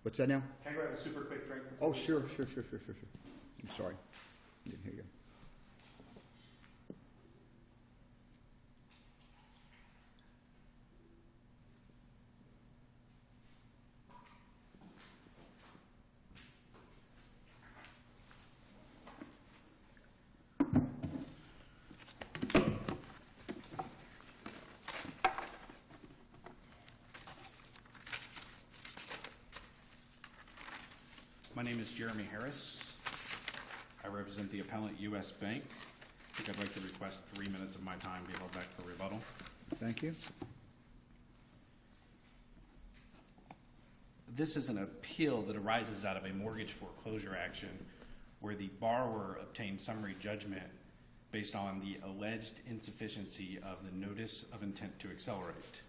What's that now? Can I grab a super quick drink? Oh, sure. I'm sorry. Didn't hear you. My name is Jeremy Harris. I represent the Appellate U.S. Bank. I think I'd like to request 3 minutes of my time be held back for rebuttal. Thank you. This is an appeal that arises out of a mortgage foreclosure action where the borrower obtained summary judgment based on the alleged insufficiency of the notice of intent to accelerate.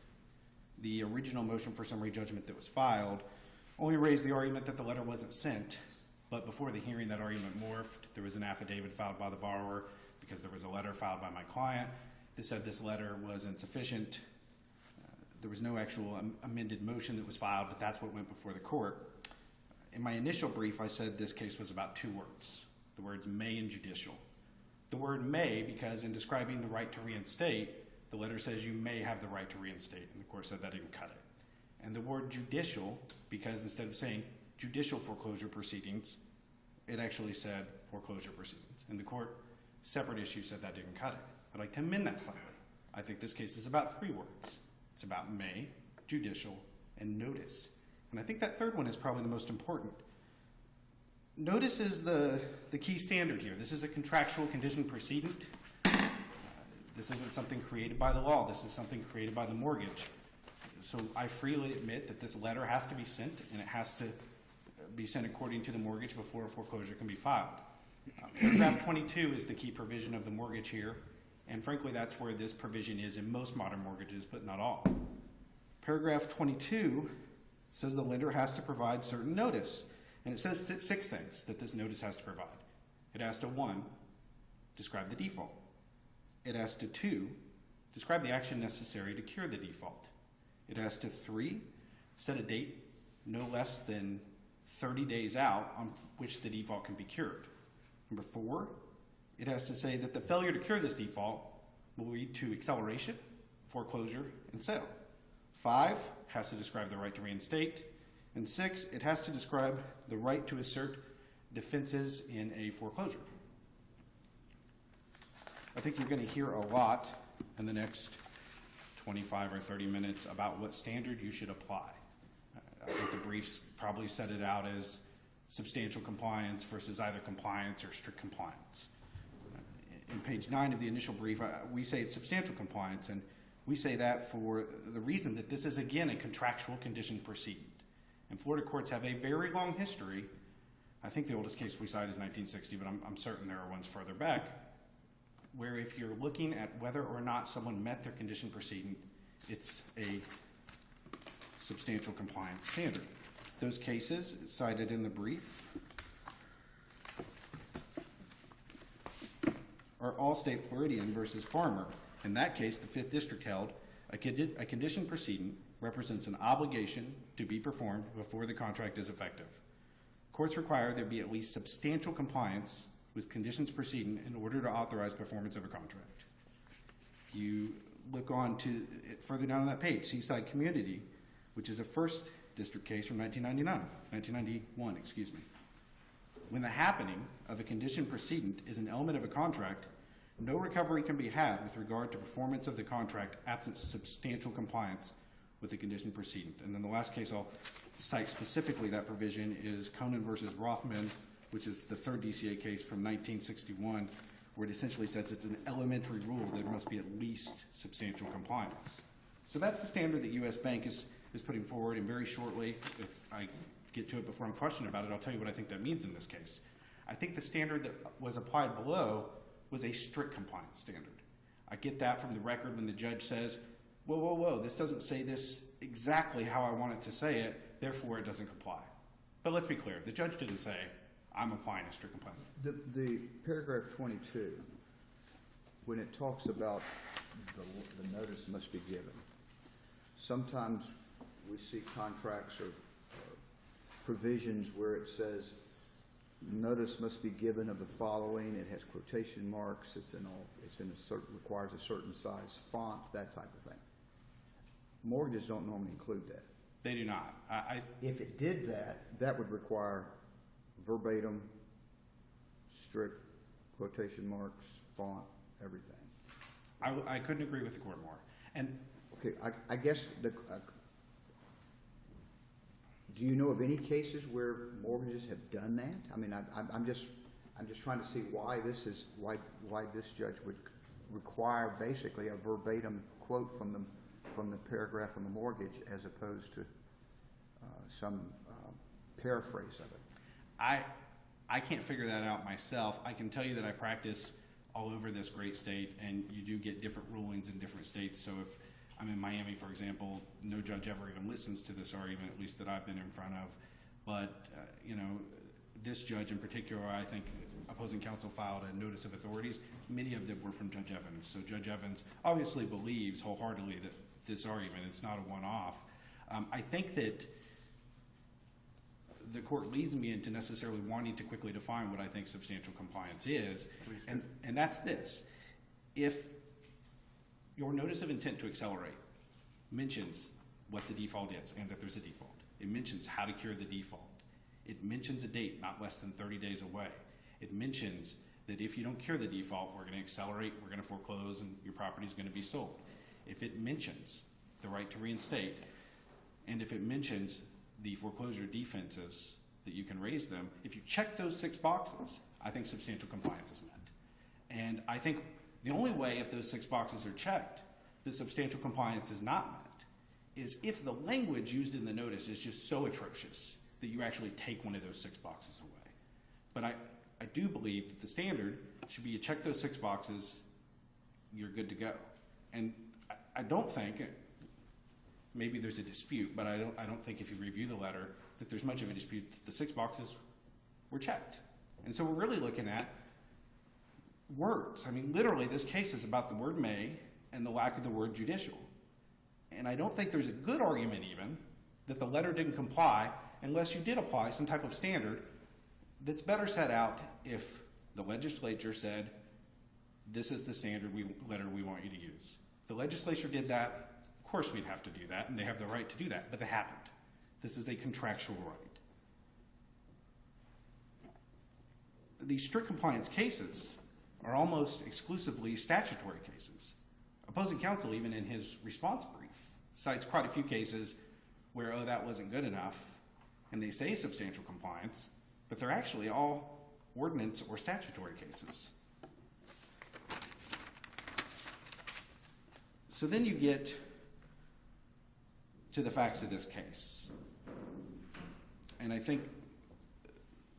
The original motion for summary judgment that was filed only raised the argument that the letter wasn't sent, but before the hearing that argument morphed. There was an affidavit filed by the borrower because there was a letter filed by my client that said this letter was insufficient. There was no actual amended motion that was filed, but that's what went before the court. In my initial brief, I said this case was about two words, the words may and judicial. The word may because in describing the right to reinstate, the letter says you may have the right to reinstate, and the court said that didn't cut it. And the word judicial, because instead of saying judicial foreclosure proceedings, it actually said foreclosure proceedings. And the court, separate issue, said that didn't cut it. I'd like to amend that slightly. I think this case is about three words. It's about may, judicial, and notice. And I think that third one is probably the most important. Notice is the key standard here. This is a contractual condition precedent. This isn't something created by the law. This is something created by the mortgage. So I freely admit that this letter has to be sent, and it has to be sent according to the mortgage before a foreclosure can be filed. Paragraph 22 is the key provision of the mortgage here, and frankly that's where this provision is in most modern mortgages, but not all. Paragraph 22 says the lender has to provide certain notice, and it says six things that this notice has to provide. It has to, 1, describe the default. It has to, 2, describe the action necessary to cure the default. It has to, 3, set a date no less than 30 days out on which the default can be cured. Number 4, it has to say that the failure to cure this default will lead to acceleration, foreclosure, and sale. 5, has to describe the right to reinstate. And 6, it has to describe the right to assert defenses in a foreclosure. I think you're going to hear a lot in the next 25 or 30 minutes about what standard you should apply. I think the briefs probably set it out as substantial compliance versus either compliance or strict compliance. In page 9 of the initial brief, we say it's substantial compliance, and we say that for the reason that this is, again, a contractual condition precedent. And Florida courts have a very long history. I think the oldest case we cite is 1960, but I'm certain there are ones further back, where if you're looking at whether or not someone met their condition precedent, it's a substantial compliance standard. Those cases cited in the brief are Allstate Floridian versus Farmer. In that case, the 5th District held a condition precedent represents an obligation to be performed before the contract is effective. Courts require there be at least substantial compliance with conditions precedent in order to authorize performance of a contract. If you look on to further down on that page, Seaside Community, which is a 1st District case from 1991, excuse me. When the happening of a condition precedent is an element of a contract, no recovery can be had with regard to performance of the contract absent substantial compliance with the condition precedent. And then the last case I'll cite specifically that provision is Conan versus Rothman, which is the 3rd DCA case from 1961, where it essentially says it's an elementary rule that there must be at least substantial compliance. So that's the standard that U.S. Bank is putting forward, and very shortly, if I get to it before I'm questioned about it, I'll tell you what I think that means in this case. I think the standard that was applied below was a strict compliance standard. I get that from the record when the judge says, whoa, whoa, whoa, this doesn't say this exactly how I want it to say it, therefore it doesn't comply. But let's be clear, the judge didn't say, I'm applying a strict compliance. The paragraph 22, when it talks about the notice must be given, sometimes we see contracts or provisions where it says notice must be given of the following. It has quotation marks. It's in a certain, requires a certain size font, that type of thing. Mortgages don't normally include that. They do not. If it did that, that would require verbatim, strict quotation marks, font, everything. I couldn't agree with the court more. And okay, I guess do you know of any cases where mortgages have done that? I mean, I'm just trying to see why this judge would require basically a verbatim quote from the paragraph on the mortgage as opposed to some paraphrase of it. I can't figure that out myself. I can tell you that I practice all over this great state, and you do get different rulings in different states. So if I'm in Miami, for example, no judge ever even listens to this argument, at least that I've been in front of. But, this judge in particular, I think opposing counsel filed a notice of authorities. Many of them were from Judge Evans. So Judge Evans obviously believes wholeheartedly that this argument, it's not a one-off. I think that the court leads me into necessarily wanting to quickly define what I think substantial compliance is, and that's this. If your notice of intent to accelerate mentions what the default is and that there's a default, it mentions how to cure the default, it mentions a date not less than 30 days away, it mentions that if you don't cure the default, we're going to accelerate, we're going to foreclose, and your property is going to be sold. If it mentions the right to reinstate, and if it mentions the foreclosure defenses that you can raise them, if you check those 6 boxes, I think substantial compliance is met. And I think the only way, if those 6 boxes are checked, that substantial compliance is not met, is if the language used in the notice is just so atrocious that you actually take one of those 6 boxes away. But I do believe that the standard should be you check those 6 boxes, you're good to go. And I don't think, maybe there's a dispute, but I don't think if you review the letter that there's much of a dispute that the 6 boxes were checked. And so we're really looking at words. I mean, literally, this case is about the word may and the lack of the word judicial. And I don't think there's a good argument even that the letter didn't comply unless you did apply some type of standard that's better set out if the legislature said, this is the standard letter we want you to use. If the legislature did that, of course we'd have to do that, and they have the right to do that, but they haven't. This is a contractual right. These strict compliance cases are almost exclusively statutory cases. Opposing counsel, even in his response brief, cites quite a few cases where, oh, that wasn't good enough, and they say substantial compliance, but they're actually all ordinance or statutory cases. So then you get to the facts of this case. And I think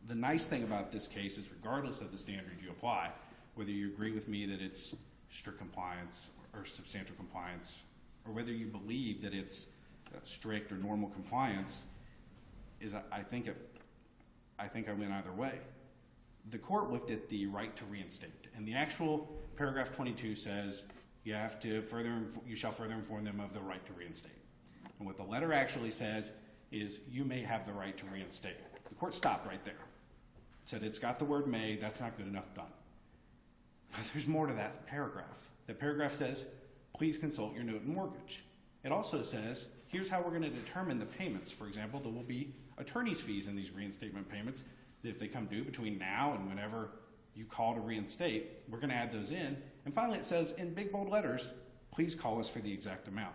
the nice thing about this case is regardless of the standard you apply, whether you agree with me that it's strict compliance or substantial compliance, or whether you believe that it's strict or normal compliance, is I think I win either way. The court looked at the right to reinstate, and the actual paragraph 22 says you shall further inform them of the right to reinstate. And what the letter actually says is you may have the right to reinstate. The court stopped right there. It said it's got the word may, that's not good enough, done. But there's more to that paragraph. That paragraph says, please consult your note and mortgage. It also says, here's how we're going to determine the payments. For example, there will be attorney's fees in these reinstatement payments that if they come due between now and whenever you call to reinstate, we're going to add those in. And finally, it says in big bold letters, please call us for the exact amount.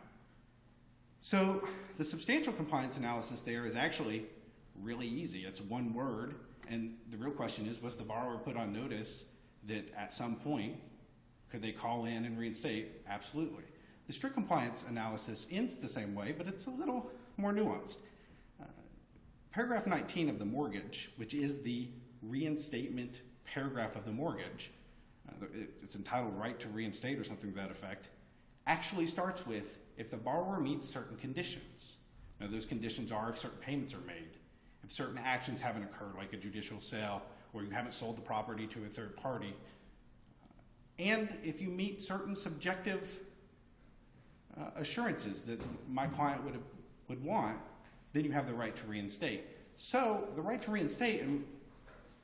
So the substantial compliance analysis there is actually really easy. It's one word, and the real question is, was the borrower put on notice that at some point, could they call in and reinstate? Absolutely. The strict compliance analysis ends the same way, but it's a little more nuanced. Paragraph 19 of the mortgage, which is the reinstatement paragraph of the mortgage, it's entitled right to reinstate or something to that effect, actually starts with if the borrower meets certain conditions. Now, those conditions are if certain payments are made, if certain actions haven't occurred, like a judicial sale, or you haven't sold the property to a third party, and if you meet certain subjective assurances that my client would want, then you have the right to reinstate. So the right to reinstate, in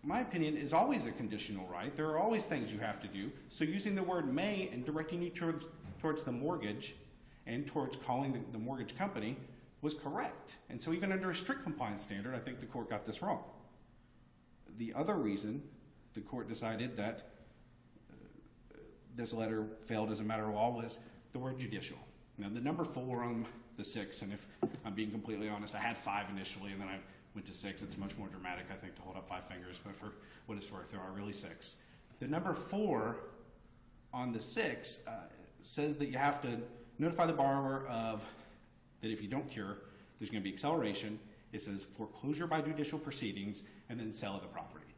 my opinion, is always a conditional right. There are always things you have to do. So using the word may and directing you towards the mortgage and towards calling the mortgage company was correct. And so even under a strict compliance standard, I think the court got this wrong. The other reason the court decided that this letter failed as a matter of law was the word judicial. Now, the number 4 on the 6, and if I'm being completely honest, I had 5 initially, and then I went to 6. It's much more dramatic, I think, to hold up 5 fingers, but for what it's worth, there are really 6. The number 4 on the 6 says that you have to notify the borrower of that if you don't cure, there's going to be acceleration. It says foreclosure by judicial proceedings, and then sale of the property.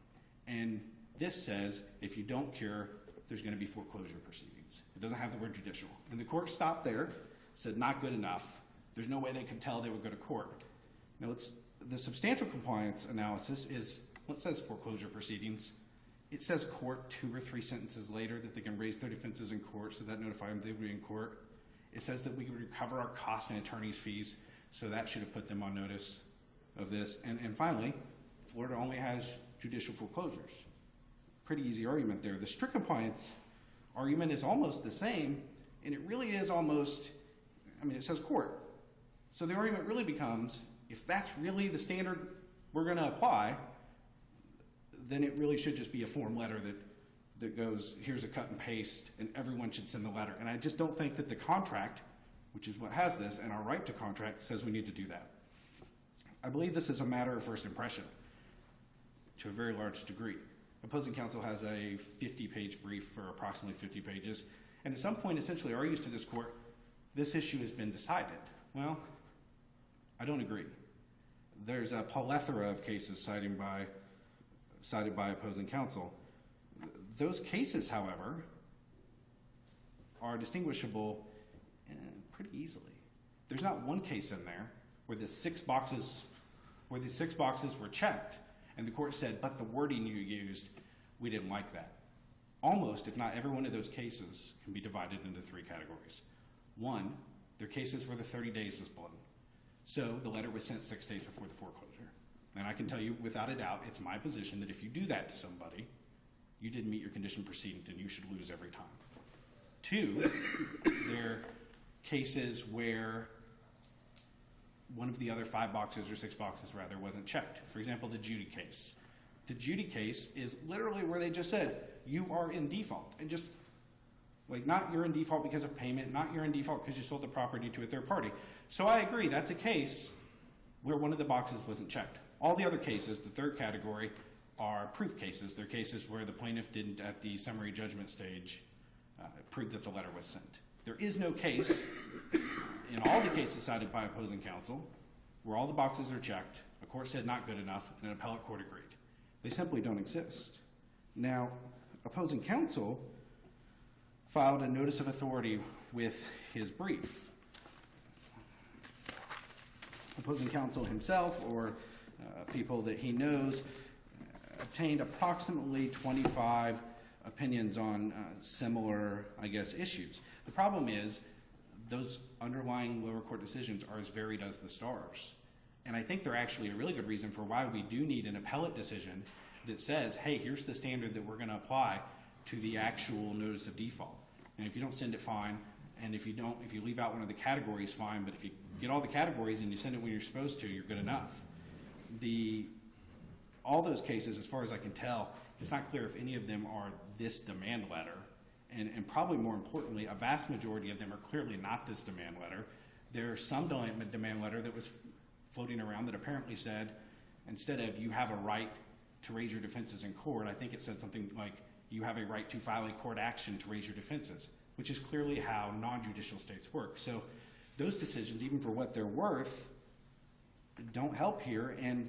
And this says if you don't cure, there's going to be foreclosure proceedings. It doesn't have the word judicial. And the court stopped there, said not good enough. There's no way they could tell they would go to court. Now, the substantial compliance analysis is, what says foreclosure proceedings? It says court 2 or 3 sentences later that they can raise their defenses in court, so that notified them they would be in court. It says that we would recover our costs and attorney's fees, so that should have put them on notice of this. And finally, Florida only has judicial foreclosures. Pretty easy argument there. The strict compliance argument is almost the same, and it really is almost, it says court. So the argument really becomes, if that's really the standard we're going to apply, then it really should just be a form letter that goes, here's a cut and paste, and everyone should send the letter. And I just don't think that the contract, which is what has this, and our right to contract, says we need to do that. I believe this is a matter of first impression to a very large degree. Opposing counsel has a 50-page brief for approximately 50 pages, and at some point essentially argues to this court, this issue has been decided. Well, I don't agree. There's a plethora of cases cited by opposing counsel. Those cases, however, are distinguishable pretty easily. There's not one case in there where the 6 boxes were checked, and the court said, but the wording you used, we didn't like that. Almost, if not every one of those cases, can be divided into 3 categories. 1, they're cases where the 30 days was blown. So the letter was sent 6 days before the foreclosure. And I can tell you without a doubt, it's my position that if you do that to somebody, you didn't meet your condition precedent and you should lose every time. 2, they're cases where one of the other 5 boxes or 6 boxes rather wasn't checked. For example, the Judy case. The Judy case is literally where they just said, you are in default. And just like not you're in default because of payment, not you're in default because you sold the property to a third party. So I agree, that's a case where one of the boxes wasn't checked. All the other cases, the third category, are proof cases. They're cases where the plaintiff didn't, at the summary judgment stage, prove that the letter was sent. There is no case in all the cases cited by opposing counsel where all the boxes are checked, a court said not good enough, and an appellate court agreed. They simply don't exist. Now, opposing counsel filed a notice of authority with his brief. Opposing counsel himself or people that he knows obtained approximately 25 opinions on similar, issues. The problem is those underlying lower court decisions are as varied as the stars. And I think they're actually a really good reason for why we do need an appellate decision that says, hey, here's the standard that we're going to apply to the actual notice of default. And if you don't send it, fine. And if you leave out one of the categories, fine. But if you get all the categories and you send it when you're supposed to, you're good enough. All those cases, as far as I can tell, it's not clear if any of them are this demand letter. And probably more importantly, a vast majority of them are clearly not this demand letter. There's some demand letter that was floating around that apparently said, instead of you have a right to raise your defenses in court, I think it said something like you have a right to file a court action to raise your defenses, which is clearly how non-judicial states work. So those decisions, even for what they're worth, don't help here. And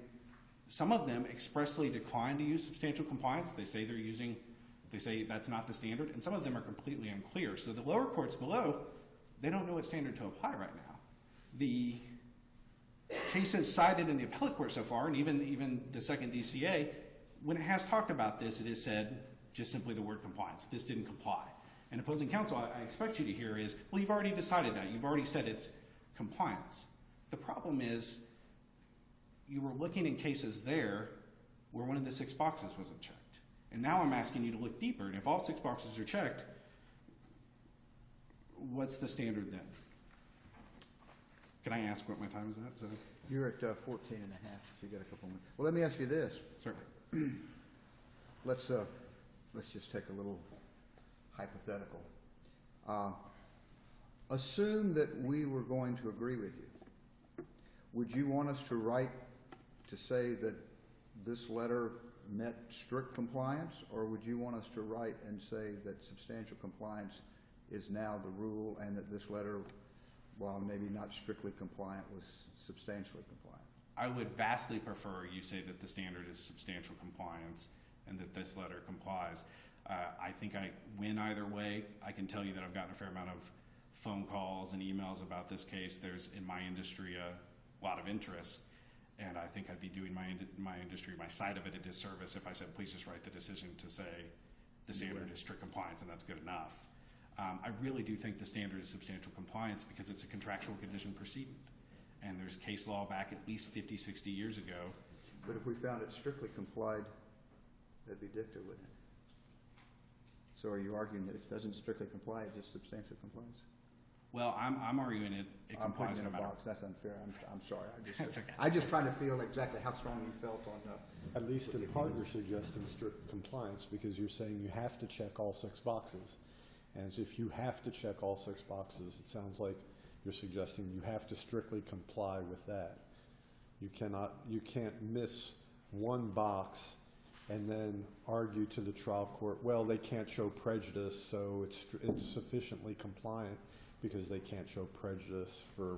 some of them expressly decline to use substantial compliance. They say that's not the standard, and some of them are completely unclear. So the lower courts below, they don't know what standard to apply right now. The cases cited in the appellate court so far, and even the second DCA, when it has talked about this, it has said just simply the word compliance. This didn't comply. And opposing counsel, I expect you to hear is, well, you've already decided that. You've already said it's compliance. The problem is you were looking in cases there where one of the 6 boxes wasn't checked. And now I'm asking you to look deeper, and if all 6 boxes are checked, what's the standard then? Can I ask what my time is at? So, You're at 14 and a half, so you got a couple minutes. Well, let me ask you this. certainly. Let's just take a little hypothetical. Assume that we were going to agree with you. Would you want us to write to say that this letter met strict compliance, or would you want us to write and say that substantial compliance is now the rule and that this letter, while maybe not strictly compliant, was substantially compliant? I would vastly prefer you say that the standard is substantial compliance and that this letter complies. I think I win either way. I can tell you that I've gotten a fair amount of phone calls and emails about this case. There's, in my industry, a lot of interest, and I think I'd be doing my industry, my side of it, a disservice if I said, please just write the decision to say the standard is strict compliance, and that's good enough. I really do think the standard is substantial compliance because it's a contractual condition precedent. And there's case law back at least 50, 60 years ago. But if we found it strictly complied, that'd be dicta, wouldn't it? So are you arguing that it doesn't strictly comply, it just substantially complies? Well, I'm arguing it I'm complies putting no in a matter. box, that's unfair, I'm sorry. That's okay. I'm just trying to feel exactly how strong you felt on At least in part, you're suggesting strict compliance because you're saying you have to check all 6 boxes. And if you have to check all 6 boxes, it sounds like you're suggesting you have to strictly comply with that. You can't miss one box and then argue to the trial court, well, they can't show prejudice, so it's sufficiently compliant because they can't show prejudice for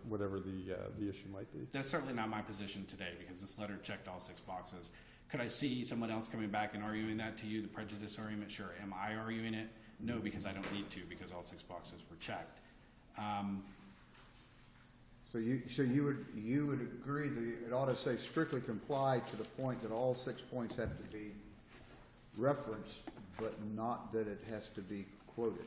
whatever the issue might be. That's certainly not my position today because this letter checked all 6 boxes. Could I see someone else coming back and arguing that to you, the prejudice argument? Sure. Am I arguing it? No, because I don't need to because all 6 boxes were checked. So you would agree that it ought to say strictly complied to the point that all 6 points have to be referenced, but not that it has to be quoted?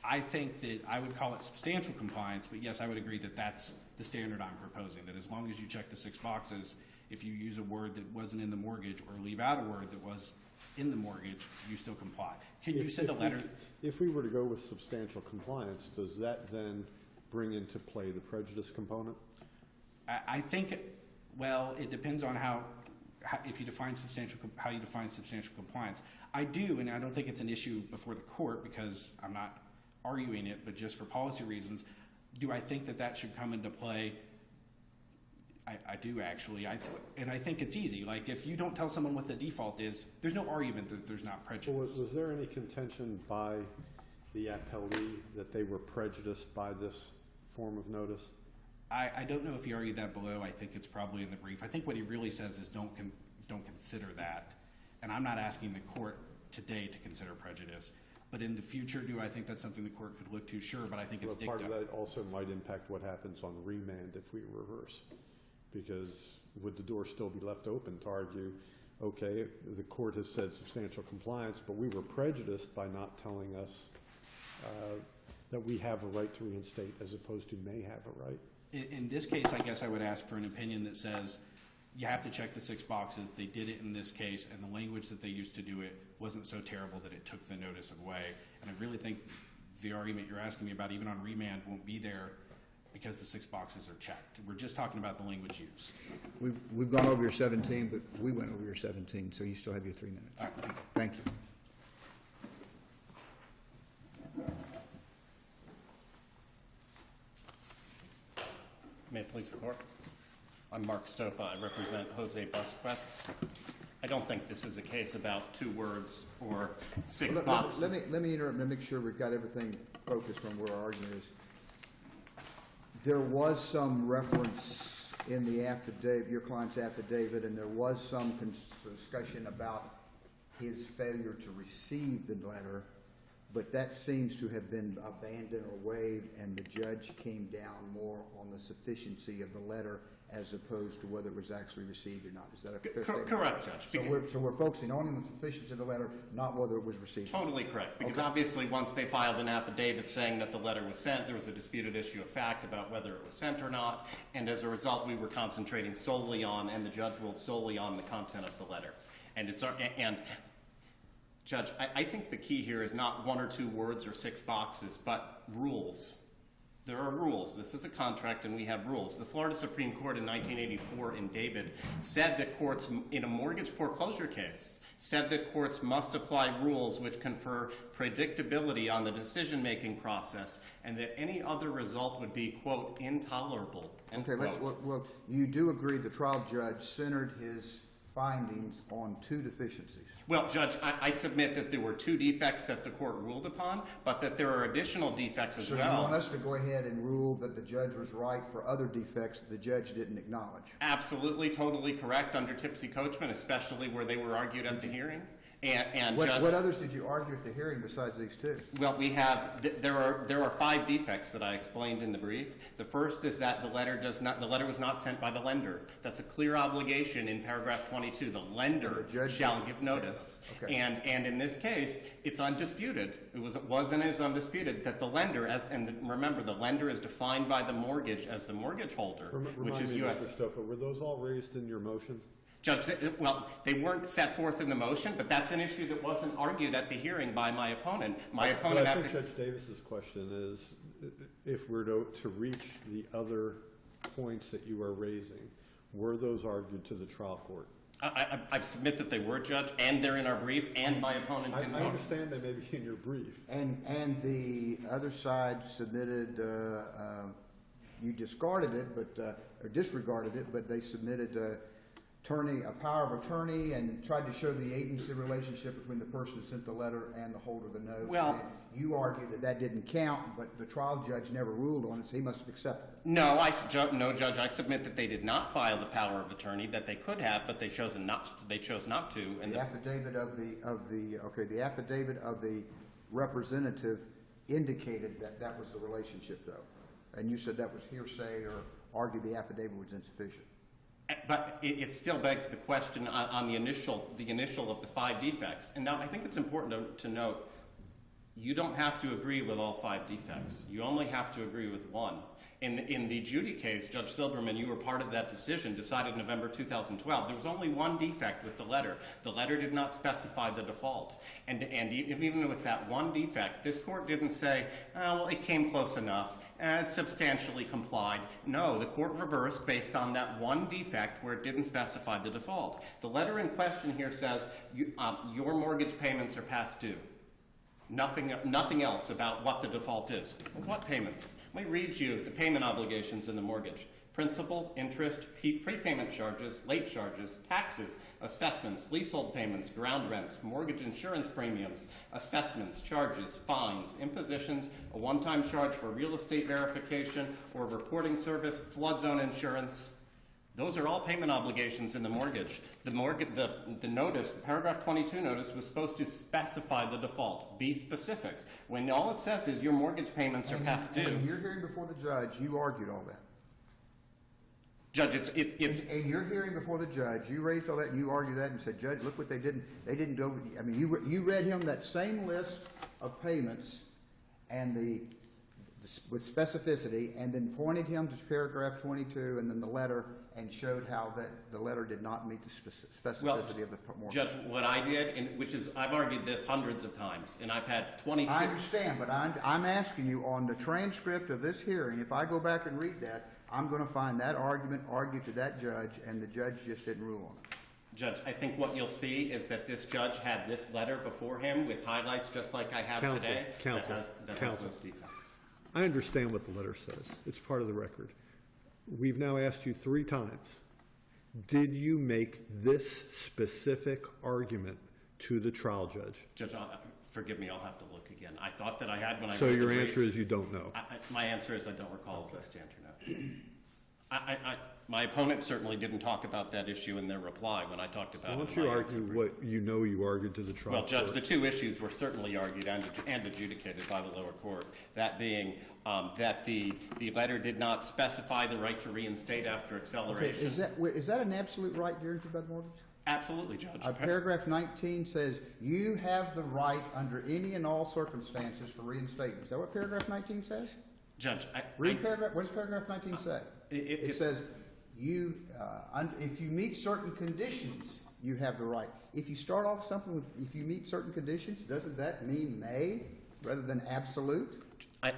I think that I would call it substantial compliance, but yes, I would agree that that's the standard I'm proposing, that as long as you check the 6 boxes, if you use a word that wasn't in the mortgage or leave out a word that was in the mortgage, you still comply. Can you send a letter? If we were to go with substantial compliance, does that then bring into play the prejudice component? I think, well, it depends on how you define substantial compliance. I do, and I don't think it's an issue before the court because I'm not arguing it, but just for policy reasons, do I think that should come into play? I do actually, and I think it's easy. Like if you don't tell someone what the default is, there's no argument that there's not prejudice. Well, was there any contention by the appellee that they were prejudiced by this form of notice? I don't know if he argued that below. I think it's probably in the brief. I think what he really says is don't consider that, and I'm not asking the court today to consider prejudice. But in the future, do I think that's something the court could look to? Sure, but I think it's dicta. Part of that also might impact what happens on remand if we reverse. Because would the door still be left open to argue, okay, the court has said substantial compliance, but we were prejudiced by not telling us that we have a right to reinstate as opposed to may have a right? In this case, I guess I would ask for an opinion that says you have to check the 6 boxes. They did it in this case, and the language that they used to do it wasn't so terrible that it took the notice away. And I really think the argument you're asking me about, even on remand, won't be there because the 6 boxes are checked. We're just talking about the language used. We've gone over your 17, but we went over your 17, so you still have your 3 minutes. All right, thank you. May it please the court. I'm Mark Stopa. I represent Jose Busquets. I don't think this is a case about 2 words or 6 boxes. Let me interrupt and make sure we've got everything focused on where our argument is. There was some reference in the affidavit, your client's affidavit, and there was some discussion about his failure to receive the letter. but that seems to have been abandoned or waived, and the judge came down more on the sufficiency of the letter as opposed to whether it was actually received or not. Is that a fair statement? Correct, Judge. So we're focusing only on the sufficiency of the letter, not whether it was received. Totally correct, because Okay. obviously once they filed an affidavit saying that the letter was sent, there was a disputed issue of fact about whether it was sent or not, and as a result we were concentrating solely on, and the judge ruled solely on, the content of the letter. And Judge, I think the key here is not 1 or 2 words or 6 boxes, but rules. There are rules. This is a contract and we have rules. The Florida Supreme Court in 1984 in David said that courts, in a mortgage foreclosure case, said that courts must apply rules which confer predictability on the decision-making process, and that any other result would be, quote, intolerable, end Okay, quote. well, you do agree the trial judge centered his findings on 2 deficiencies. Well, Judge, I submit that there were 2 defects that the court ruled upon, but that there are additional defects as So well. you want us to go ahead and rule that the judge was right for other defects that the judge didn't acknowledge? Absolutely, totally correct under Tipsy Coachman, especially where they were argued at the hearing. And Judge, What others did you argue at the hearing besides these 2? well, we have there are 5 defects that I explained in the brief. The first is that the letter was not sent by the lender. That's a clear obligation in paragraph 22. The lender shall give notice. Okay. And in this case, it's undisputed. It was and is undisputed that the lender, remember, the lender is defined by the mortgage as the mortgage holder, which is U.S. Mr. Stopa, were those all raised in your motion? Judge, well, they weren't set forth in the motion, but that's an issue that wasn't argued at the hearing by my opponent. My opponent. But I think Judge Davis's question is, if we're to reach the other points that you are raising, were those argued to the trial court? I submit that they were, Judge, and they're in our brief, and my opponent didn't. I understand they may be in your brief. And the other side submitted, you discarded it, or disregarded it, but they submitted a power of attorney and tried to show the agency relationship between the person who sent the letter and the holder of the note. Well, and you argued that didn't count, but the trial judge never ruled on it, so he must have accepted it. No, Judge, I submit that they did not file the power of attorney, that they could have, but they chose not to. And The affidavit of the representative indicated that was the relationship, though. And you said that was hearsay, or argued the affidavit was insufficient. But it still begs the question on the initial of the 5 defects. And now I think it's important to note, you don't have to agree with all 5 defects. You only have to agree with 1. In the Judy case, Judge Silberman, you were part of that decision, decided November 2012. There was only 1 defect with the letter. The letter did not specify the default. And even with that 1 defect, this court didn't say, well, it came close enough, it substantially complied. No, the court reversed based on that 1 defect where it didn't specify the default. The letter in question here says, your mortgage payments are past due. Nothing else about what the default is. What payments? Let me read you the payment obligations in the mortgage. Principal, interest, prepayment charges, late charges, taxes, assessments, leasehold payments, ground rents, mortgage insurance premiums, assessments, charges, fines, impositions, a one-time charge for real estate verification or reporting service, flood zone insurance. Those are all payment obligations in the mortgage. The notice, the paragraph 22 notice, was supposed to specify the default, be specific. When all it says is your mortgage payments are past due. And you're hearing before the judge, you argued all that. Judge, it's And you're hearing before the judge, you raised all that, and you argued that, and said, Judge, look what they did. They didn't go. I mean, you read him that same list of payments, and with specificity, and then pointed him to paragraph 22, and then the letter, and showed how that the letter did not meet the specificity of the mortgage. Judge, what I did, which is I've argued this hundreds of times, and I've had 26. I understand, but I'm asking you on the transcript of this hearing. If I go back and read that, I'm going to find that argument argued to that judge, and the judge just didn't rule on it. Judge, I think what you'll see is that this judge had this letter before him with highlights just like I have today. Counsel. That has those defects. I understand what the letter says. It's part of the record. We've now asked you 3 times. Did you make this specific argument to the trial judge? Judge, forgive me, I'll have to look again. I thought that I had when I So read the your briefs. answer is you don't know. My answer is I don't recall as I stand here now. My opponent certainly didn't talk about that issue in their reply when I talked about Why it. don't in you my argue answer. what you argued to the trial Well, Judge, court? the two issues were certainly argued and adjudicated by the lower court. That being that the letter did not specify the right to reinstate after Okay, acceleration. is that an absolute right guaranteed by the mortgage? Absolutely, Judge. Paragraph 19 says, you have the right under any and all circumstances for reinstatement. Is that what paragraph 19 says? Judge, Read paragraph, what does paragraph 19 say? It says, if you meet certain conditions, you have the right. If you start off something with, if you meet certain conditions, doesn't that mean may rather than absolute?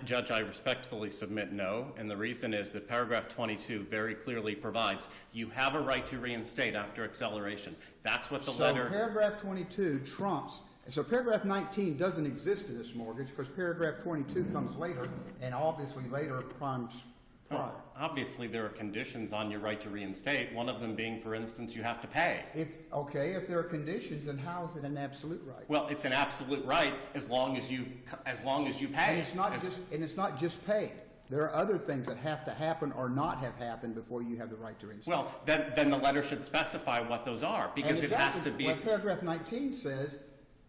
Judge, I respectfully submit no, and the reason is that paragraph 22 very clearly provides you have a right to reinstate after acceleration. That's what the letter... So paragraph 22 trumps, so paragraph 19 doesn't exist in this mortgage because paragraph 22 comes later and obviously later primes prior. Well, obviously, there are conditions on your right to reinstate, one of them being, for instance, you have to pay. If there are conditions, then how is it an absolute right? Well, it's an absolute right as long as you pay. And it's not just paid. There are other things that have to happen or not have happened before you have the right to reinstate. Well, then the letter should specify what those are, because And it has to be... Well, paragraph 19 says,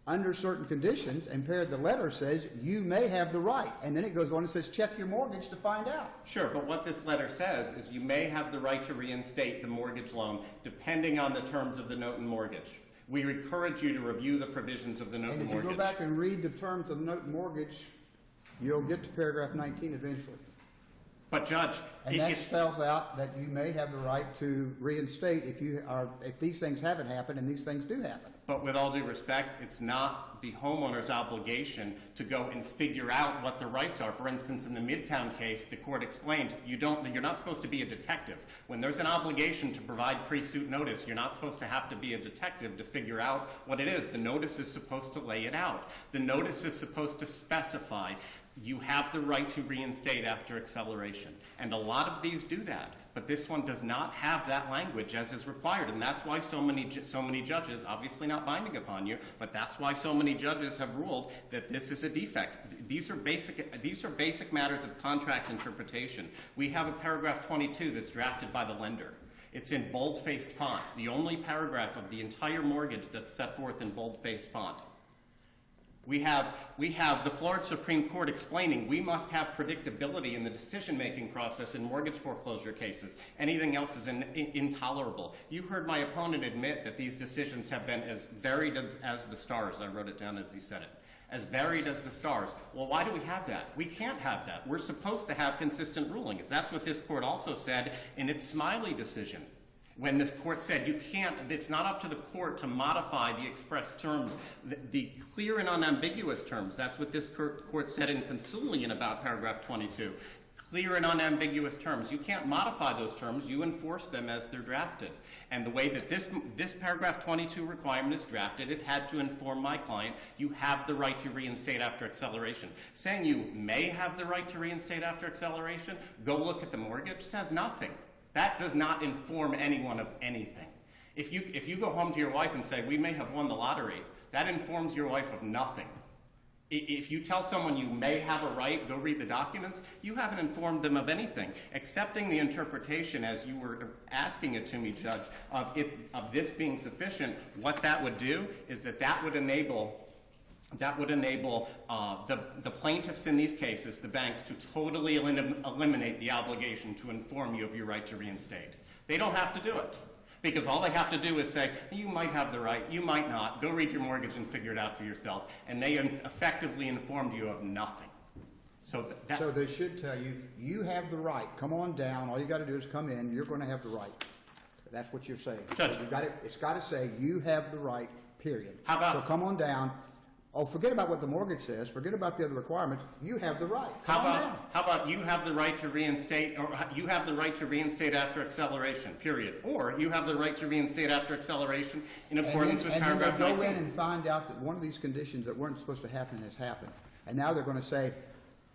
under certain conditions, and the letter says, you may have the right. And then it goes on and says, check your mortgage to find out. Sure, but what this letter says is you may have the right to reinstate the mortgage loan depending on the terms of the note and mortgage. We encourage you to review the provisions of the note and And if mortgage. you go back and read the terms of the note and mortgage, you'll get to paragraph 19 eventually. But Judge, And that spells out that you may have the right to reinstate if these things haven't happened and these things do happen. but with all due respect, it's not the homeowner's obligation to go and figure out what the rights are. For instance, in the Midtown case, the court explained you're not supposed to be a detective. When there's an obligation to provide pre-suit notice, you're not supposed to have to be a detective to figure out what it is. The notice is supposed to lay it out. The notice is supposed to specify you have the right to reinstate after acceleration. And a lot of these do that. But this one does not have that language as is required. And that's why so many judges, obviously not binding upon you, but that's why so many judges have ruled that this is a defect. These are basic matters of contract interpretation. We have a paragraph 22 that's drafted by the lender. It's in bold-faced font, the only paragraph of the entire mortgage that's set forth in bold-faced font. We have the Florida Supreme Court explaining we must have predictability in the decision-making process in mortgage foreclosure cases. Anything else is intolerable. You heard my opponent admit that these decisions have been as varied as the stars. I wrote it down as he said it. As varied as the stars. Well, why do we have that? We can't have that. We're supposed to have consistent rulings. That's what this court also said in its Smiley decision. When the court said it's not up to the court to modify the express terms, the clear and unambiguous terms. That's what this court said in Consultations about paragraph 22. Clear and unambiguous terms. You can't modify those terms. You enforce them as they're drafted. And the way that this paragraph 22 requirement is drafted, it had to inform my client, you have the right to reinstate after acceleration. Saying you may have the right to reinstate after acceleration, go look at the mortgage, says nothing. That does not inform anyone of anything. If you go home to your wife and say, we may have won the lottery, that informs your wife of nothing. If you tell someone you may have a right, go read the documents, you haven't informed them of anything. Accepting the interpretation as you were asking it to me, Judge, of this being sufficient, what that would do is that would enable the plaintiffs in these cases, the banks, to totally eliminate the obligation to inform you of your right to reinstate. They don't have to do it. Because all they have to do is say, you might have the right, you might not, go read your mortgage and figure it out for yourself. And they effectively informed you of nothing. So they should tell you, you have the right. Come on down. All you got to do is come in. You're going to have the right. That's what you're saying. Judge. It's got to say, you have the right, period. How about... So come on down. Oh, forget about what the mortgage says. Forget about the other requirements. You have the right. How about you have the right to reinstate, or you have the right to reinstate after acceleration, period. Or you have the right to reinstate after acceleration in accordance with paragraph 19. And then they go in and find out that one of these conditions that weren't supposed to happen has happened. And now they're going to say,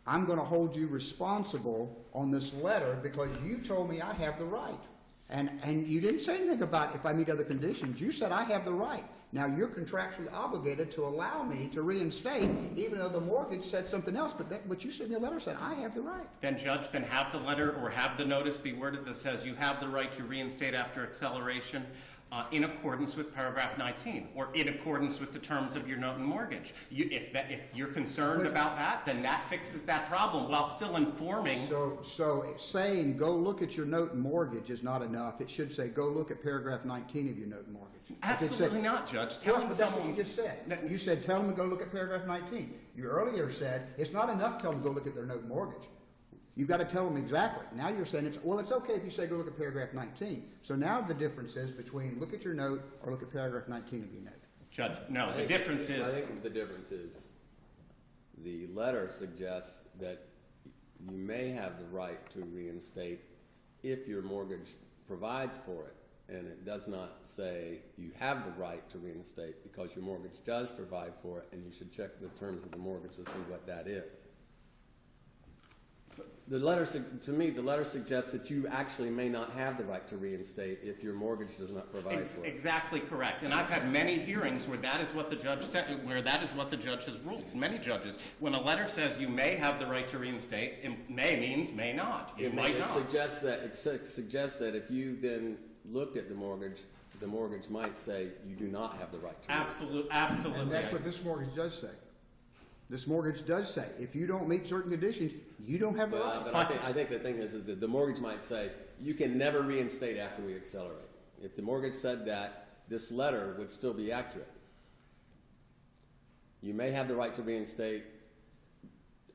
I'm going to hold you responsible on this letter because you told me I have the right. And you didn't say anything about if I meet other conditions. You said I have the right. Now, you're contractually obligated to allow me to reinstate, even though the mortgage said something else. But what you said in your letter said, I have the right. Then, Judge, then have the letter or have the notice be worded that says you have the right to reinstate after acceleration in accordance with paragraph 19 or in accordance with the terms of your note and mortgage. If you're concerned about that, then that fixes that problem while still informing. So saying go look at your note and mortgage is not enough. It should say go look at paragraph 19 of your note and mortgage. Absolutely not, Judge. Well, Telling but that's someone. what you just said. You said tell them to go look at paragraph 19. You earlier said it's not enough to tell them to go look at their note and mortgage. You've got to tell them exactly. Now you're saying it's okay if you say go look at paragraph 19. So now the difference is between look at your note or look at paragraph 19 of your note. Judge, no, the difference is. I think the difference is the letter suggests that you may have the right to reinstate if your mortgage provides for it. And it does not say you have the right to reinstate because your mortgage does provide for it, and you should check the terms of the mortgage to see what that is. The letter, to me, the letter suggests that you actually may not have the right to reinstate if your mortgage does not provide for it. Exactly correct. And I've had many hearings where that is what the judge said, where that is what the judge has ruled. Many judges, when a letter says you may have the right to reinstate, may means may not. You might not. It suggests that if you then looked at the mortgage might say you do not have the right to reinstate. Absolutely. And that's what this mortgage does say. This mortgage does say if you don't meet certain conditions, you don't have the right. But I think the thing is that the mortgage might say you can never reinstate after we accelerate. If the mortgage said that, this letter would still be accurate. You may have the right to reinstate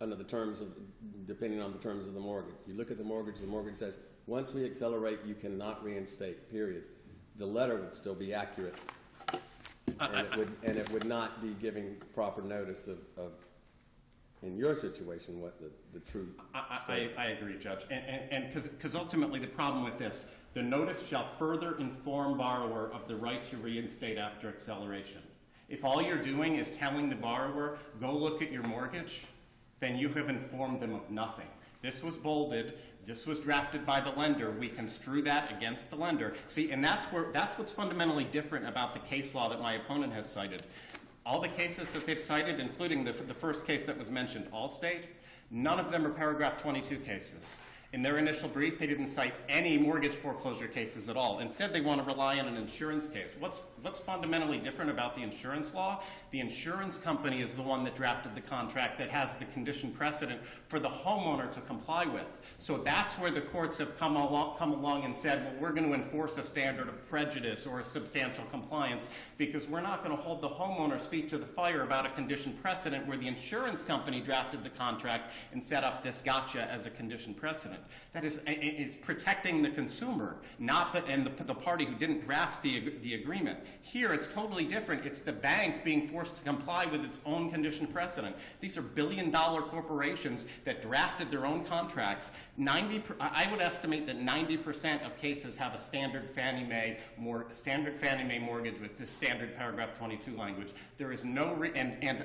under the terms of, depending on the terms of the mortgage. You look at the mortgage says once we accelerate, you cannot reinstate, period. The letter would still be accurate. And it would not be giving proper notice of in your situation, what the true state. I agree, Judge. And because ultimately the problem with this, the notice shall further inform borrower of the right to reinstate after acceleration. If all you're doing is telling the borrower, go look at your mortgage, then you have informed them of nothing. This was bolded. This was drafted by the lender. We construe that against the lender. See, and that's what's fundamentally different about the case law that my opponent has cited. All the cases that they've cited, including the first case that was mentioned, Allstate, none of them are paragraph 22 cases. In their initial brief, they didn't cite any mortgage foreclosure cases at all. Instead, they want to rely on an insurance case. What's fundamentally different about the insurance law? The insurance company is the one that drafted the contract that has the condition precedent for the homeowner to comply with. So that's where the courts have come along and said, well, we're going to enforce a standard of prejudice or a substantial compliance because we're not going to hold the homeowner's feet to the fire about a condition precedent where the insurance company drafted the contract and set up this gotcha as a condition precedent. That is, it's protecting the consumer, not the party who didn't draft the agreement. Here, it's totally different. It's the bank being forced to comply with its own condition precedent. These are billion-dollar corporations that drafted their own contracts. I would estimate that 90% of cases have a standard Fannie Mae mortgage with this standard paragraph 22 language. There is no and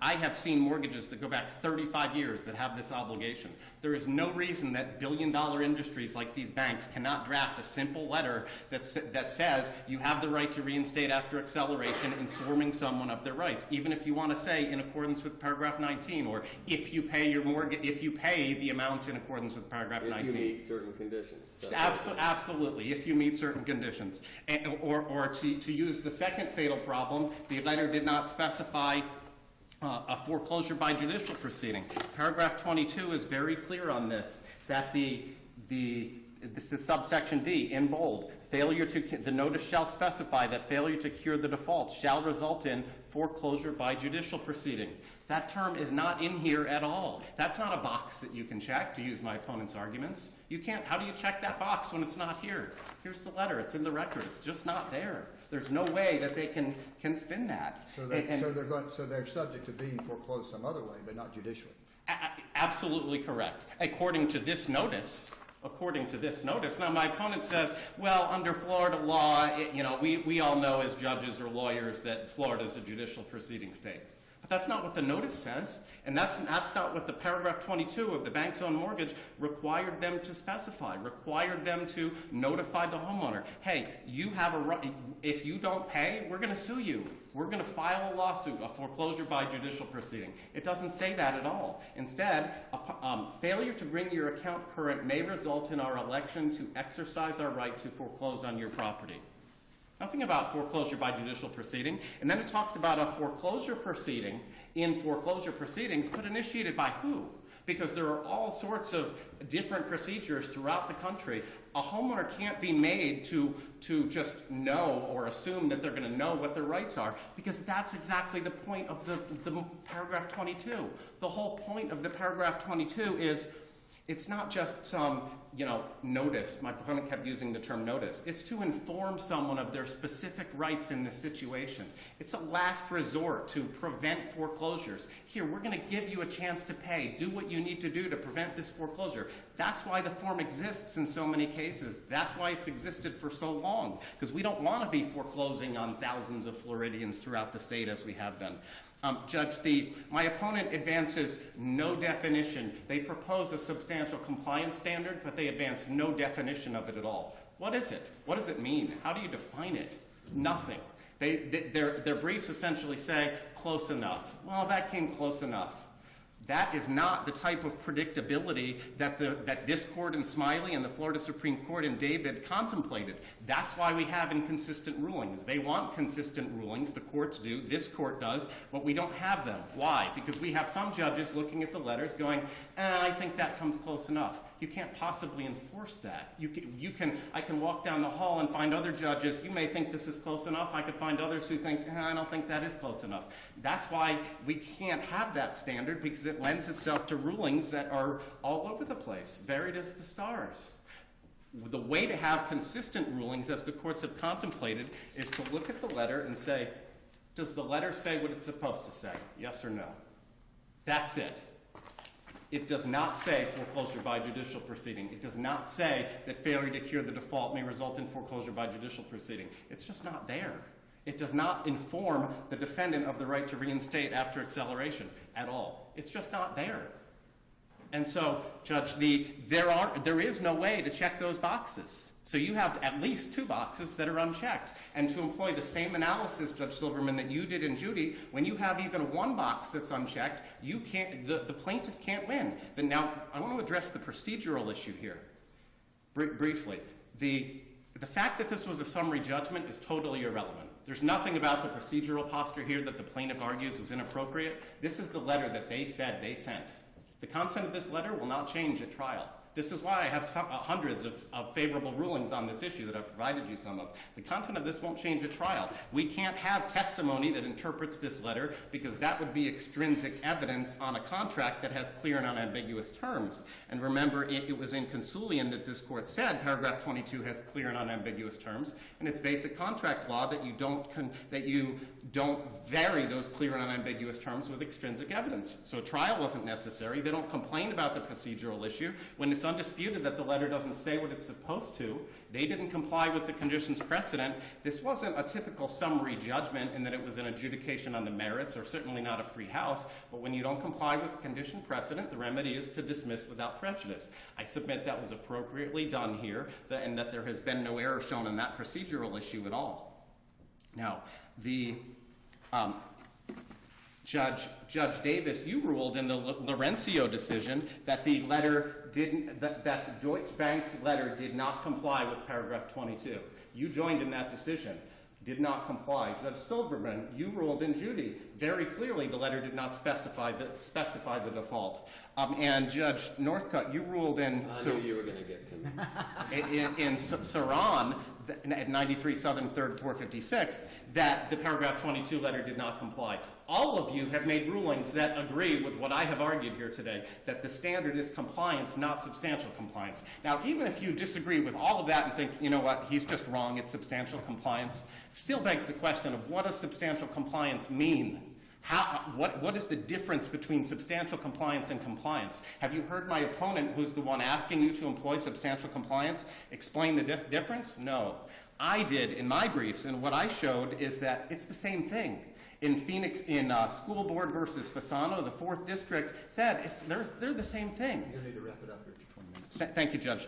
I have seen mortgages that go back 35 years that have this obligation. There is no reason that billion-dollar industries like these banks cannot draft a simple letter that says you have the right to reinstate after acceleration, informing someone of their rights, even if you want to say in accordance with paragraph 19, or if you pay your mortgage, if you pay the amounts in accordance with paragraph 19. If you meet certain conditions. Absolutely, if you meet certain conditions. Or to use the second fatal problem, the letter did not specify a foreclosure by judicial proceeding. Paragraph 22 is very clear on this, that this is subsection D in bold. The notice shall specify that failure to cure the default shall result in foreclosure by judicial proceeding. That term is not in here at all. That's not a box that you can check, to use my opponent's arguments. You can't. How do you check that box when it's not here? Here's the letter. It's in the record. It's just not there. There's no way that they can spin that. So they're subject to being foreclosed some other way, but not judicially. Absolutely correct. According to this notice. Now, my opponent says, well, under Florida law, we all know as judges or lawyers that Florida is a judicial proceeding state. But that's not what the notice says, and that's not what the paragraph 22 of the bank's own mortgage required them to specify, required them to notify the homeowner. Hey, you have a right, if you don't pay, we're going to sue you. We're going to file a lawsuit, a foreclosure by judicial proceeding. It doesn't say that at all. Instead, failure to bring your account current may result in our election to exercise our right to foreclose on your property. Nothing about foreclosure by judicial proceeding. And then it talks about a foreclosure proceeding in foreclosure proceedings, but initiated by who? Because there are all sorts of different procedures throughout the country. A homeowner can't be made to just know or assume that they're going to know what their rights are, because that's exactly the point of the paragraph 22. The whole point of the paragraph 22 is it's not just some, notice. My opponent kept using the term notice. It's to inform someone of their specific rights in this situation. It's a last resort to prevent foreclosures. Here, we're going to give you a chance to pay. Do what you need to do to prevent this foreclosure. That's why the form exists in so many cases. That's why it's existed for so long, because we don't want to be foreclosing on thousands of Floridians throughout the state as we have been. Judge, my opponent advances no definition. They propose a substantial compliance standard, but they advance no definition of it at all. What is it? What does it mean? How do you define it? Nothing. Their briefs essentially say, close enough. Well, that came close enough. That is not the type of predictability that this court in Smiley and the Florida Supreme Court in David contemplated. That's why we have inconsistent rulings. They want consistent rulings. The courts do. This court does. But we don't have them. Why? Because we have some judges looking at the letters going, I think that comes close enough. You can't possibly enforce that. I can walk down the hall and find other judges. You may think this is close enough. I could find others who think, I don't think that is close enough. That's why we can't have that standard, because it lends itself to rulings that are all over the place, varied as the stars. The way to have consistent rulings, as the courts have contemplated, is to look at the letter and say, does the letter say what it's supposed to say? Yes or no? That's it. It does not say foreclosure by judicial proceeding. It does not say that failure to cure the default may result in foreclosure by judicial proceeding. It's just not there. It does not inform the defendant of the right to reinstate after acceleration at all. It's just not there. And so, Judge, there is no way to check those boxes. So you have at least two boxes that are unchecked. And to employ the same analysis, Judge Silverman, that you did in Judy, when you have even one box that's unchecked, you can't, the plaintiff can't win. Now, I want to address the procedural issue here briefly. The fact that this was a summary judgment is totally irrelevant. There's nothing about the procedural posture here that the plaintiff argues is inappropriate. This is the letter that they said they sent. The content of this letter will not change at trial. This is why I have hundreds of favorable rulings on this issue that I've provided you some of. The content of this won't change at trial. We can't have testimony that interprets this letter, because that would be extrinsic evidence on a contract that has clear and unambiguous terms. And remember, it was in Consulian that this court said paragraph 22 has clear and unambiguous terms, and it's basic contract law that you don't vary those clear and unambiguous terms with extrinsic evidence. So a trial wasn't necessary. They don't complain about the procedural issue. When it's undisputed that the letter doesn't say what it's supposed to, they didn't comply with the conditions precedent. This wasn't a typical summary judgment in that it was an adjudication on the merits, or certainly not a free house. But when you don't comply with the condition precedent, the remedy is to dismiss without prejudice. I submit that was appropriately done here, and that there has been no error shown in that procedural issue at all. Now, Judge Davis, you ruled in the Laurencio decision that the Deutsche Bank's letter did not comply with paragraph 22. You joined in that decision. Did not comply. Judge Silverman, you ruled in Judy. Very clearly, the letter did not specify the default. And Judge Northcutt, you ruled in... I knew you were going to get to me. in Saran, at 93 Southern 3rd 456, that the paragraph 22 letter did not comply. All of you have made rulings that agree with what I have argued here today, that the standard is compliance, not substantial compliance. Now, even if you disagree with all of that and think, you know what, he's just wrong, it's substantial compliance, it still begs the question of what does substantial compliance mean? What is the difference between substantial compliance and compliance? Have you heard my opponent, who's the one asking you to employ substantial compliance, explain the difference? No. I did in my briefs, and what I showed is that it's the same thing. In Phoenix, in School Board versus Fasano, the 4th District said they're the same thing. You need to wrap it up here to 20 minutes. Thank you, Judge.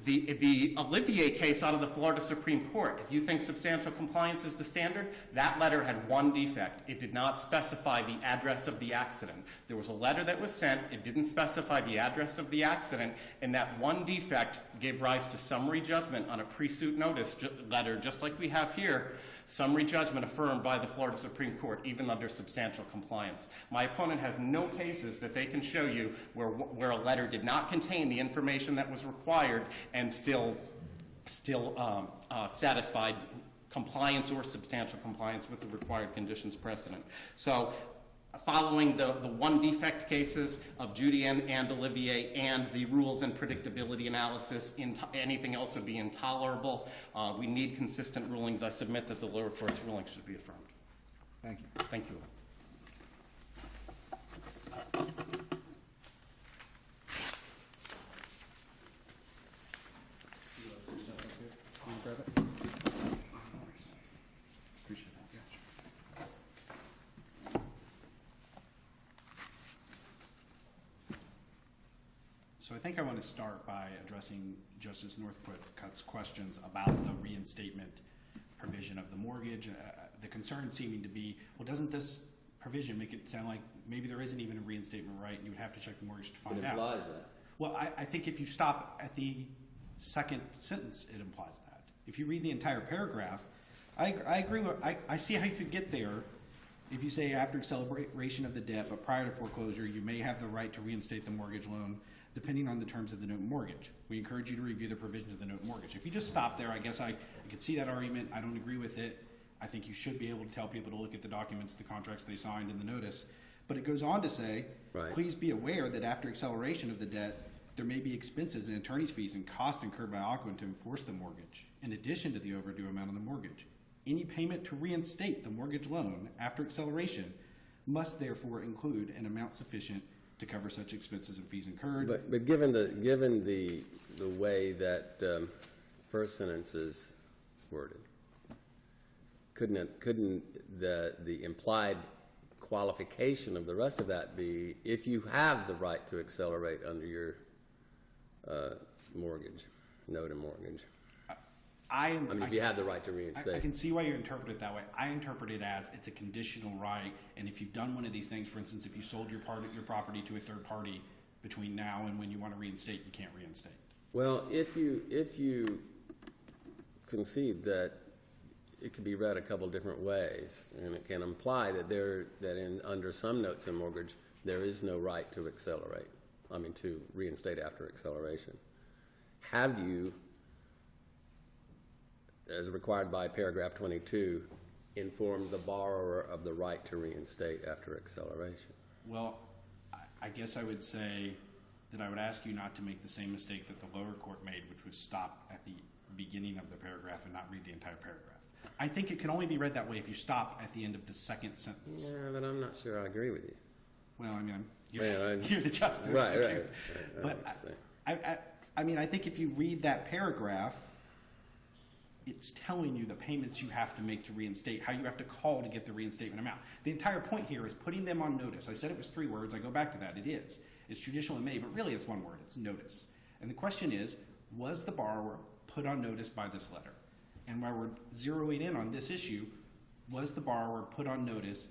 The Olivier case out of the Florida Supreme Court, if you think substantial compliance is the standard, that letter had one defect. It did not specify the address of the accident. There was a letter that was sent. It didn't specify the address of the accident, and that one defect gave rise to summary judgment on a pre-suit notice letter, just like we have here. Summary judgment affirmed by the Florida Supreme Court, even under substantial compliance. My opponent has no cases that they can show you where a letter did not contain the information that was required and still satisfied compliance or substantial compliance with the required conditions precedent. So following the one defect cases of Judy and Olivier and the rules and predictability analysis, anything else would be intolerable. We need consistent rulings. I submit that the lower court's ruling should be affirmed. Thank you. Thank you. Appreciate that. So I think I want to start by addressing Justice Northcott's questions about the reinstatement provision of the mortgage. The concern seeming to be, well, doesn't this provision make it sound like maybe there isn't even a reinstatement right and you would have to check the mortgage to find It out? implies that. Well, I think if you stop at the second sentence, it implies that. If you read the entire paragraph, I agree with, I see how you could get there if you say after acceleration of the debt, but prior to foreclosure, you may have the right to reinstate the mortgage loan depending on the terms of the note mortgage. We encourage you to review the provisions of the note mortgage. If you just stop there, I guess I could see that argument. I don't agree with it. I think you should be able to tell people to look at the documents, the contracts they signed, and the notice. But it goes on to say, Right. Please be aware that after acceleration of the debt, there may be expenses and attorney's fees and costs incurred by Ocwen to enforce the mortgage, in addition to the overdue amount on the mortgage. Any payment to reinstate the mortgage loan after acceleration must therefore include an amount sufficient to cover such expenses and fees incurred. But given the way that first sentence is worded, couldn't the implied qualification of the rest of that be if you have the right to accelerate under your mortgage, note and mortgage? I mean, if you have the right to reinstate. I can see why you interpret it that way. I interpret it as it's a conditional right, and if you've done one of these things, for instance, if you sold your property to a third party between now and when you want to reinstate, you can't reinstate. Well, if you concede that it could be read a couple different ways, and it can imply that under some notes and mortgage there is no right to accelerate. I mean, to reinstate after acceleration. Have you, as required by paragraph 22, informed the borrower of the right to reinstate after acceleration? Well, I guess I would say that I would ask you not to make the same mistake that the lower court made, which was stop at the beginning of the paragraph and not read the entire paragraph. I think it can only be read that way if you stop at the end of the second sentence. Yeah, but I'm not sure I agree with you. Well, I mean, Yeah, you're the justice. Right, okay. right. But I mean, I think if you read that paragraph, it's telling you the payments you have to make to reinstate, how you have to call to get the reinstatement amount. The entire point here is putting them on notice. I said it was 3 words. I go back to that. It is. It's judicial and may, but really it's 1 word. It's notice. And the question is, was the borrower put on notice by this letter? And while we're zeroing in on this issue, was the borrower put on notice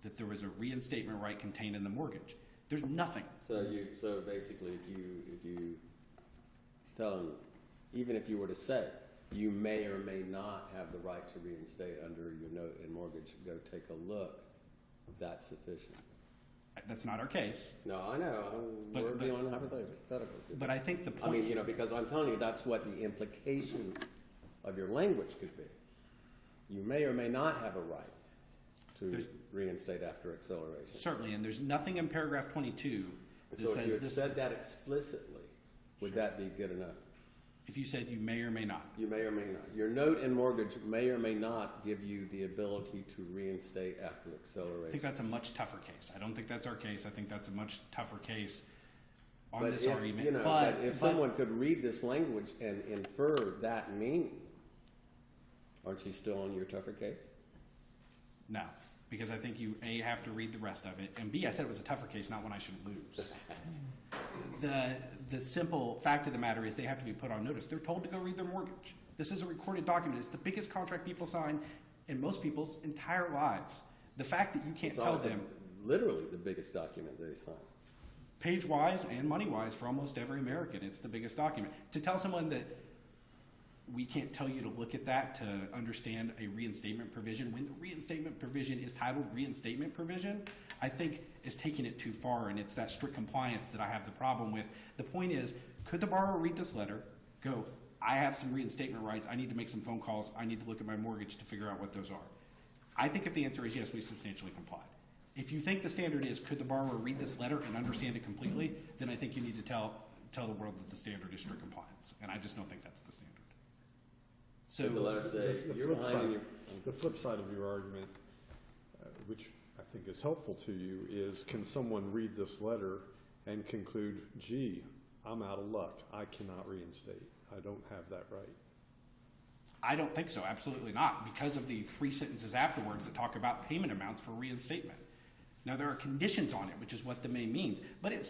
that there was a reinstatement right contained in the mortgage? There's nothing. So basically, if you tell them, even if you were to say, you may or may not have the right to reinstate under your note and mortgage, go take a look, that's sufficient. That's not our case. No, I know. We're beyond hypotheticals. But I think the point I mean, because I'm telling you, that's what the implication of your language could be. You may or may not have a right to reinstate after acceleration. Certainly, and there's nothing in paragraph 22 that So says if you had this. said that explicitly, would that be good enough? If you said you may or may not. You may or may not. Your note and mortgage may or may not give you the ability to reinstate after acceleration. I think that's a much tougher case. I don't think that's our case. I think that's a much tougher case on this argument. But if someone could read this language and infer that meaning, aren't you still on your tougher case? No, because I think you, A, have to read the rest of it, and B, I said it was a tougher case, not one I should lose. The simple fact of the matter is they have to be put on notice. They're told to go read their mortgage. This is a recorded document. It's the biggest contract people sign in most people's entire lives. The fact that you can't It's tell always them, literally the biggest document they sign. page-wise and money-wise, for almost every American, it's the biggest document. To tell someone that we can't tell you to look at that to understand a reinstatement provision, when the reinstatement provision is titled reinstatement provision, I think is taking it too far, and it's that strict compliance that I have the problem with. The point is, could the borrower read this letter, go, I have some reinstatement rights, I need to make some phone calls, I need to look at my mortgage to figure out what those are? I think if the answer is yes, we substantially complied. If you think the standard is, could the borrower read this letter and understand it completely, then I think you need to tell the world that the standard is strict compliance, and I just don't think that's the standard. So, Did the letter say, The you're flip behind in your... the flip side of your argument, which I think is helpful to you, is can someone read this letter and conclude, gee, I'm out of luck, I cannot reinstate, I don't have that right? I don't think so, absolutely not, because of the 3 sentences afterwards that talk about payment amounts for reinstatement. Now, there are conditions on it, which is what the may means, but it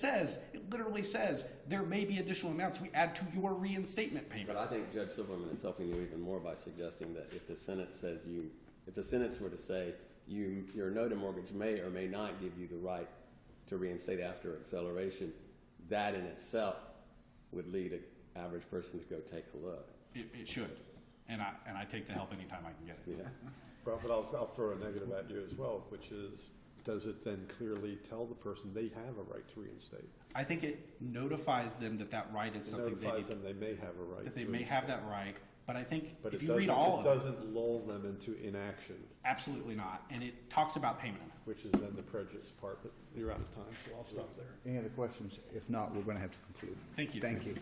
literally says, there may be additional amounts we add to your reinstatement payment. But I think Judge Silverman is helping you even more by suggesting that if the sentence says if the sentence were to say your note and mortgage may or may not give you the right to reinstate after acceleration, that in itself would lead an average person to go take a look. It should, and I take the help anytime I can get it. Yeah. Well, but I'll throw a negative at you as well, which is, does it then clearly tell the person they have a right to reinstate? I think it notifies them that that right is It something notifies them they may have a right. that they to may have reinstate. that right, but I think But if it you read all of it, doesn't lull them into inaction, absolutely not, and it talks about payment amounts. which is then the prejudice part, but you're out of time, so I'll stop there. Any other questions? If not, we're going to have to conclude. Thank you. Thank you.